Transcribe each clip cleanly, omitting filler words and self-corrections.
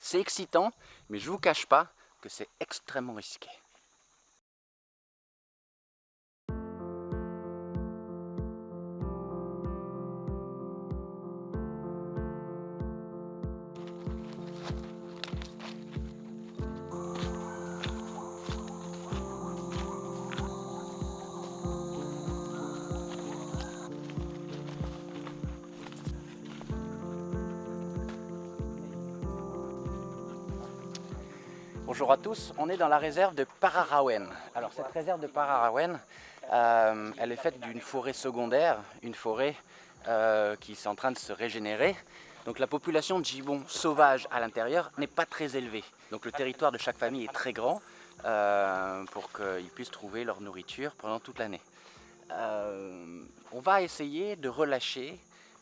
C'est excitant, mais je vous cache pas que c'est extrêmement risqué. Bonjour à tous, on est dans la réserve de Pararawen. Alors cette réserve de Pararawen, elle est faite d'une forêt secondaire, une forêt qui est en train de se régénérer. Donc la population de gibbons sauvages à l'intérieur n'est pas très élevée. Donc le territoire de chaque famille est très grand pour qu'ils puissent trouver leur nourriture pendant toute l'année. On va essayer de relâcher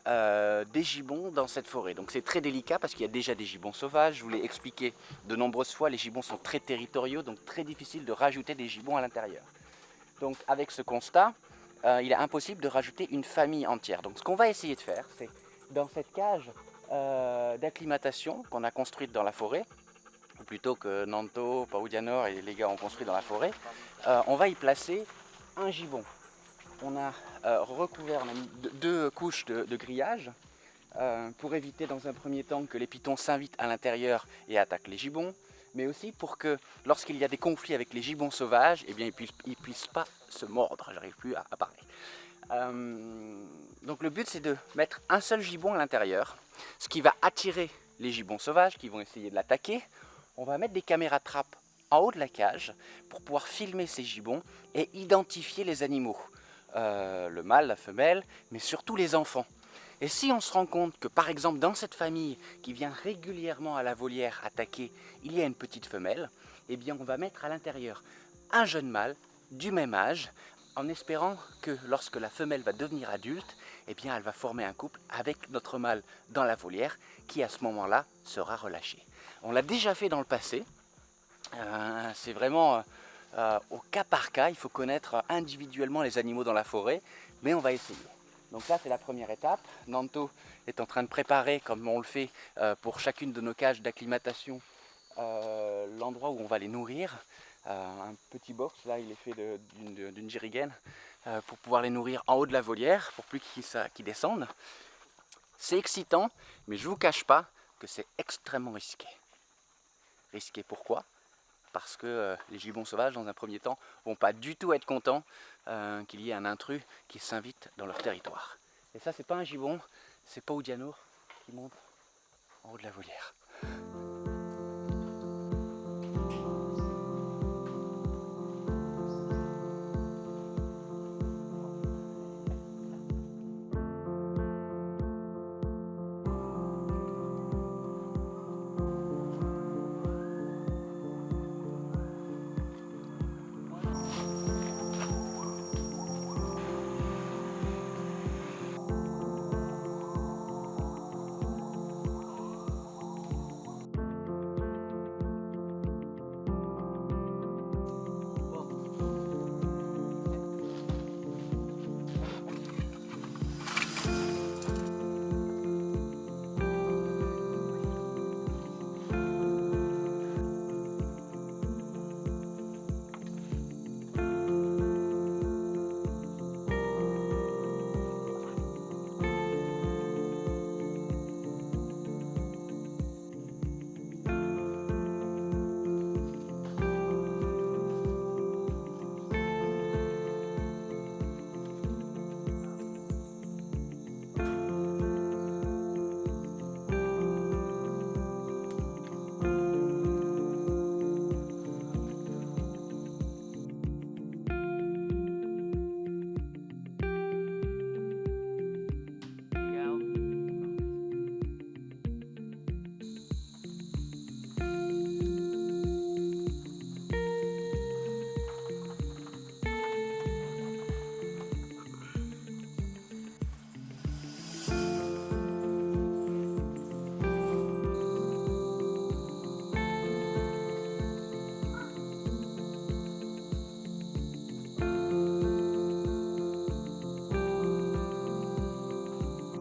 des gibbons dans cette forêt. Donc c'est très délicat parce qu'il y a déjà des gibbons sauvages. Je vous l'ai expliqué de nombreuses fois, les gibbons sont très territoriaux, donc très difficile de rajouter des gibbons à l'intérieur. Donc avec ce constat, il est impossible de rajouter une famille entière. Donc ce qu'on va essayer de faire, c'est dans cette cage d'acclimatation qu'on a construite dans la forêt, ou plutôt que Nanto, Paudianor et les gars ont construit dans la forêt, on va y placer un gibbon. On a recouvert, on a mis deux couches de grillage pour éviter dans un premier temps que les pitons s'invitent à l'intérieur et attaquent les gibbons, mais aussi pour que lorsqu'il y a des conflits avec les gibbons sauvages, eh bien, ils ne puissent pas se mordre, j'arrive plus à parler. Donc le but c'est de mettre un seul gibbon à l'intérieur, ce qui va attirer les gibbons sauvages qui vont essayer de l'attaquer. On va mettre des caméras trappes en haut de la cage pour pouvoir filmer ces gibbons et identifier les animaux. Le mâle, la femelle, mais surtout les enfants. Et si on se rend compte que par exemple dans cette famille qui vient régulièrement à la volière attaquer, il y a une petite femelle, eh bien on va mettre à l'intérieur un jeune mâle du même âge, en espérant que lorsque la femelle va devenir adulte, eh bien elle va former un couple avec notre mâle dans la volière qui à ce moment-là sera relâché. On l'a déjà fait dans le passé, c'est vraiment au cas par cas, il faut connaître individuellement les animaux dans la forêt, mais on va essayer. Donc là c'est la première étape. Nanto est en train de préparer, comme on le fait pour chacune de nos cages d'acclimatation, l'endroit où on va les nourrir. Un petit box, là il est fait d'une jerrycan pour pouvoir les nourrir en haut de la volière, pour plus qu'ils descendent. C'est excitant, mais je ne vous cache pas que c'est extrêmement risqué. Risqué pourquoi ? Parce que les gibbons sauvages, dans un premier temps, ne vont pas du tout être contents qu'il y ait un intrus qui s'invite dans leur territoire. Et ça, c'est pas un gibbon, c'est Paudianor qui monte en haut de la volière.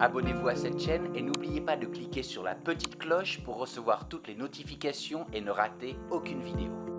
Abonnez-vous à cette chaîne et n'oubliez pas de cliquer sur la petite cloche pour recevoir toutes les notifications et ne rater aucune vidéo.